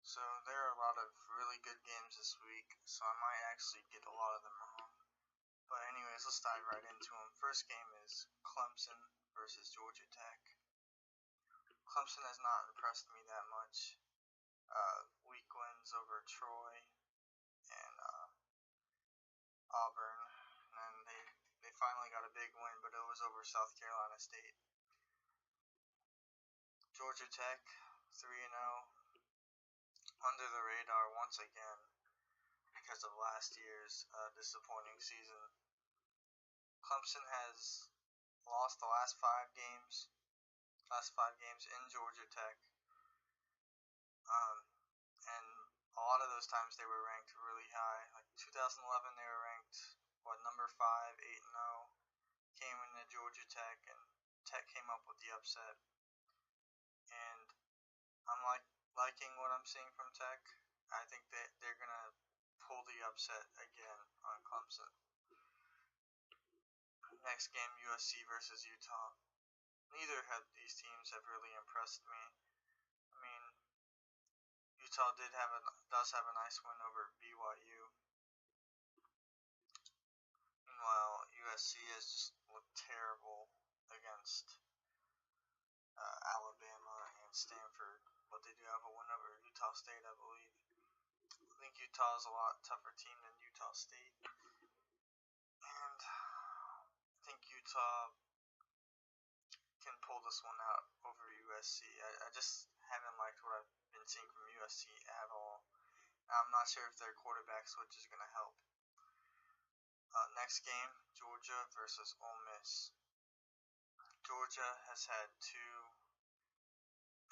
So there are a lot of really good games this week, so I might actually get a lot of them wrong. But anyways, let's dive right into them. First game is Clemson versus Georgia Tech. Clemson has not impressed me that much. Weak wins over Troy and Auburn, and then they finally got a big win, but it was over South Carolina State. Georgia Tech 3-0, under the radar once again because of last year's disappointing season. Clemson has lost the last five games in Georgia Tech, and a lot of those times they were ranked really high. Like 2011, they were ranked number 5, 8-0. Came into Georgia Tech, and Tech came up with the upset. And I'm liking what I'm seeing from Tech. I think that they're gonna pull the upset again on Clemson. Next game, USC versus Utah. Neither of these teams have really impressed me. I mean, Utah does have a nice win over BYU. Meanwhile, USC has just looked terrible against Alabama and Stanford, but they do have a win over Utah State, I believe. I think Utah is a lot tougher team than Utah State, and I think Utah can pull this one out over USC. I just haven't liked what I've been seeing from USC at all. I'm not sure if their quarterback switch is going to help. Next game, Georgia versus Ole Miss. Georgia has had 2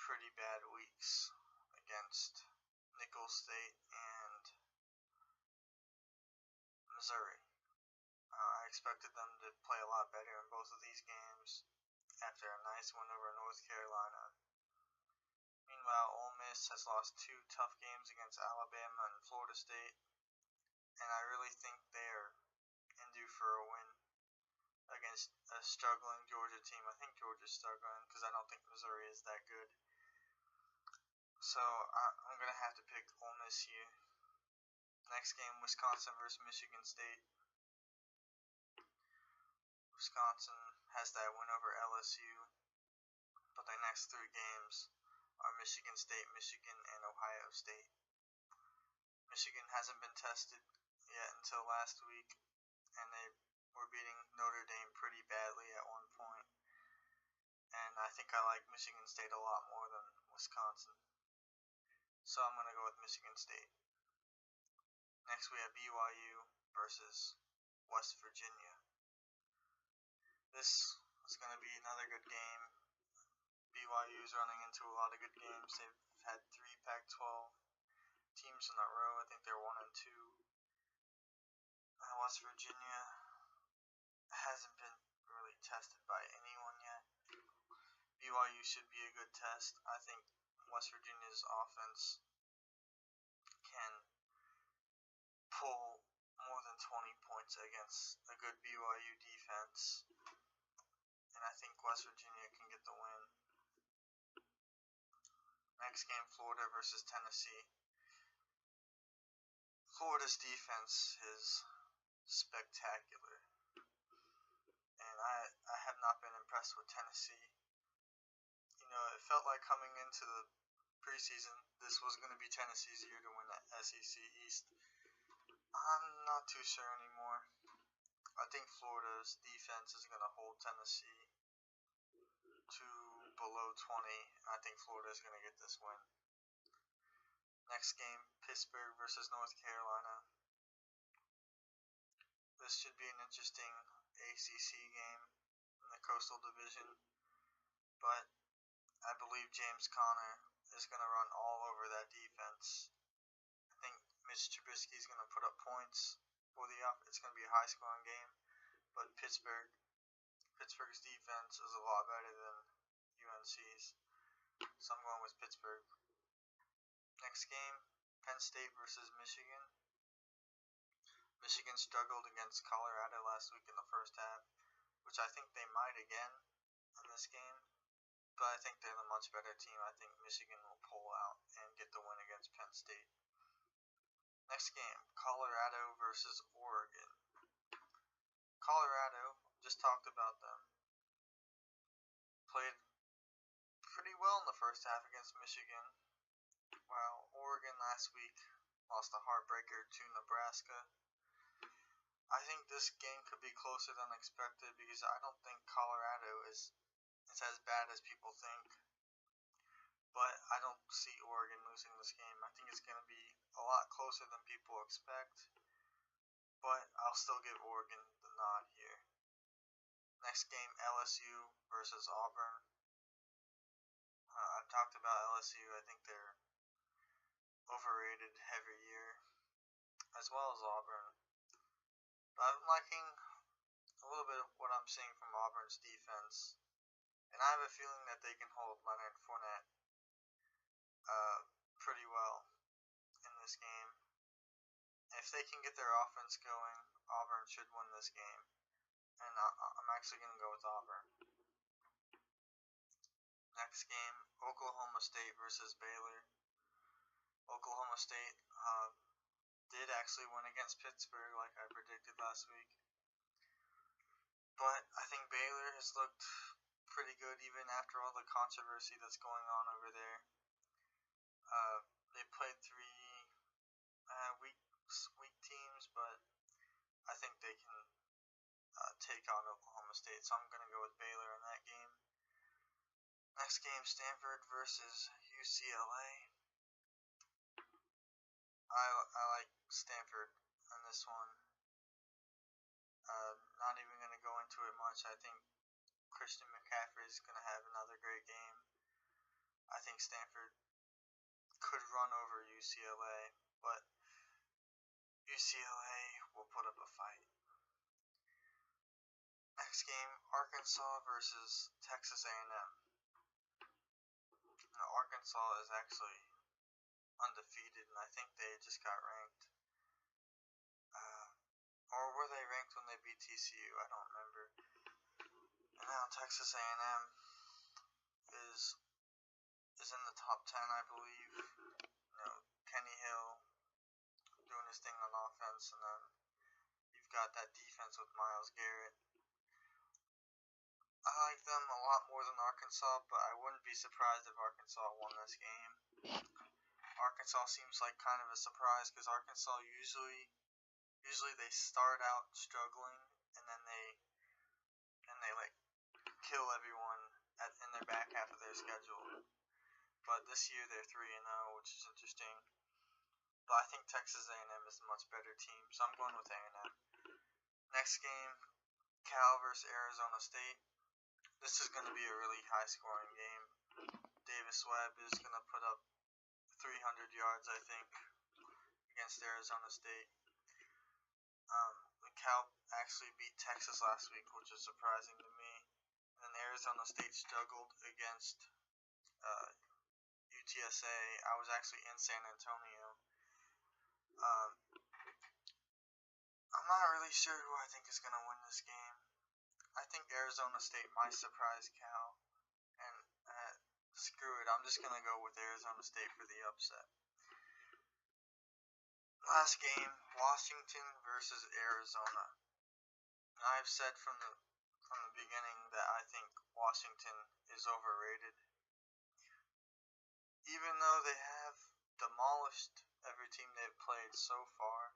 pretty bad weeks against Nicholls State and Missouri. I expected them to play a lot better in both of these games after a nice win over North Carolina. Meanwhile, Ole Miss has lost 2 tough games against Alabama and Florida State, and I really think they are in due for a win against a struggling Georgia team. I think Georgia's struggling because I don't think Missouri is that good. So I'm going to have to pick Ole Miss here. Next game, Wisconsin versus Michigan State. Wisconsin has that win over LSU, but their next 3 games are Michigan State, Michigan, and Ohio State. Michigan hasn't been tested yet until last week, and they were beating Notre Dame pretty badly at one point. And I think I like Michigan State a lot more than Wisconsin. So I'm going to go with Michigan State. Next we have BYU versus West Virginia. This is going to be another good game. BYU is running into a lot of good games. They've had 3 Pac-12 teams in a row. I think they're 1-2. West Virginia hasn't been really tested by anyone yet. BYU should be a good test. I think West Virginia's offense can pull more than 20 points against a good BYU defense, and I think West Virginia can get the win. Next game, Florida versus Tennessee. Florida's defense is spectacular, and I have not been impressed with Tennessee. You know, it felt like coming into the preseason, this was going to be Tennessee's year to win the SEC East. I'm not too sure anymore. I think Florida's defense is going to hold Tennessee to below 20. I think Florida is going to get this win. Next game, Pittsburgh versus North Carolina. This should be an interesting ACC game in the Coastal Division, but I believe James Conner is going to run all over that defense. I think Mitch Trubisky is going to put up points for it's going to be a high-scoring game, but Pittsburgh's defense is a lot better than UNC's, so I'm going with Pittsburgh. Next game, Penn State versus Michigan. Michigan struggled against Colorado last week in the first half, which I think they might again in this game. But I think they're the much better team. I think Michigan will pull out and get the win against Penn Next game, Colorado versus Oregon. Colorado, just talked about them, played pretty well in the first half against Michigan, while Oregon last week lost a heartbreaker to Nebraska. I think this game could be closer than expected because I don't think Colorado is as bad as people think. But I don't see Oregon losing this game. I think it's going to be a lot closer than people expect. But I'll still give Oregon the nod here. Next game, LSU versus Auburn. I've talked about LSU. I think they're overrated every year, as well as Auburn. But I'm liking a little bit of what I'm seeing from Auburn's defense. And I have a feeling that they can hold Leonard Fournette pretty well in this game. If they can get their offense going, Auburn should win this game. And I'm actually going to go with Auburn. Next game, Oklahoma State versus Baylor. Oklahoma State did actually win against Pittsburgh like I predicted last week. But I think Baylor has looked pretty good even after all the controversy that's going on over there. They played three weak teams, but I think they can take on Oklahoma State, so I'm going to go with Baylor in that game. Next game, Stanford versus UCLA. I like Stanford on this one. Not even going to go into it much. I think Christian McCaffrey is going to have another great game. I think Stanford could run over UCLA, but UCLA will put up a fight. Next game, Arkansas versus Texas A&M. Now, Arkansas is actually undefeated, and I think they just got ranked. Or were they ranked when they beat TCU? I don't remember. And now Texas A&M is in the top 10, I believe. Kenny Hill doing his thing on offense, and then you've got that defense with Myles Garrett. I like them a lot more than Arkansas, but I wouldn't be surprised if Arkansas won this game. Arkansas seems like kind of a surprise because Arkansas usually they start out struggling and then they like kill everyone in their back half of their schedule. But this year they're 3-0, which is interesting. But I think Texas A&M is a much better team, so I'm going with A&M. Next game, Cal versus Arizona State. This is going to be a really high-scoring game. Davis Webb is going to put up 300 yards, I think, against Arizona State. Cal actually beat Texas last week, which is surprising to me. And then Arizona State struggled against UTSA. I was actually in San Antonio. I'm not really sure who I think is going to win this game. I think Arizona State might surprise Cal. And screw it, I'm just going to go with Arizona State for the upset. Last game, Washington versus Arizona. I've said from the beginning that I think Washington is overrated. Even though they have demolished every team they've played so far,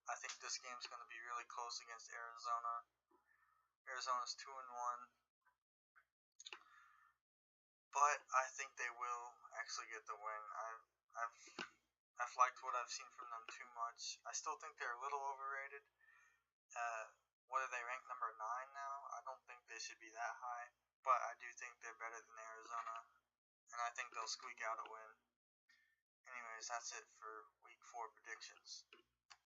I think this game's going to be really close against Arizona. Arizona's 2-1. But I think they will actually get the win. I've liked what I've seen from them too much. I still think they're a little overrated. What are they ranked number 9 now? I don't think they should be that high. But I do think they're better than Arizona. And I think they'll squeak out a win. Anyways, that's it for week 4 predictions.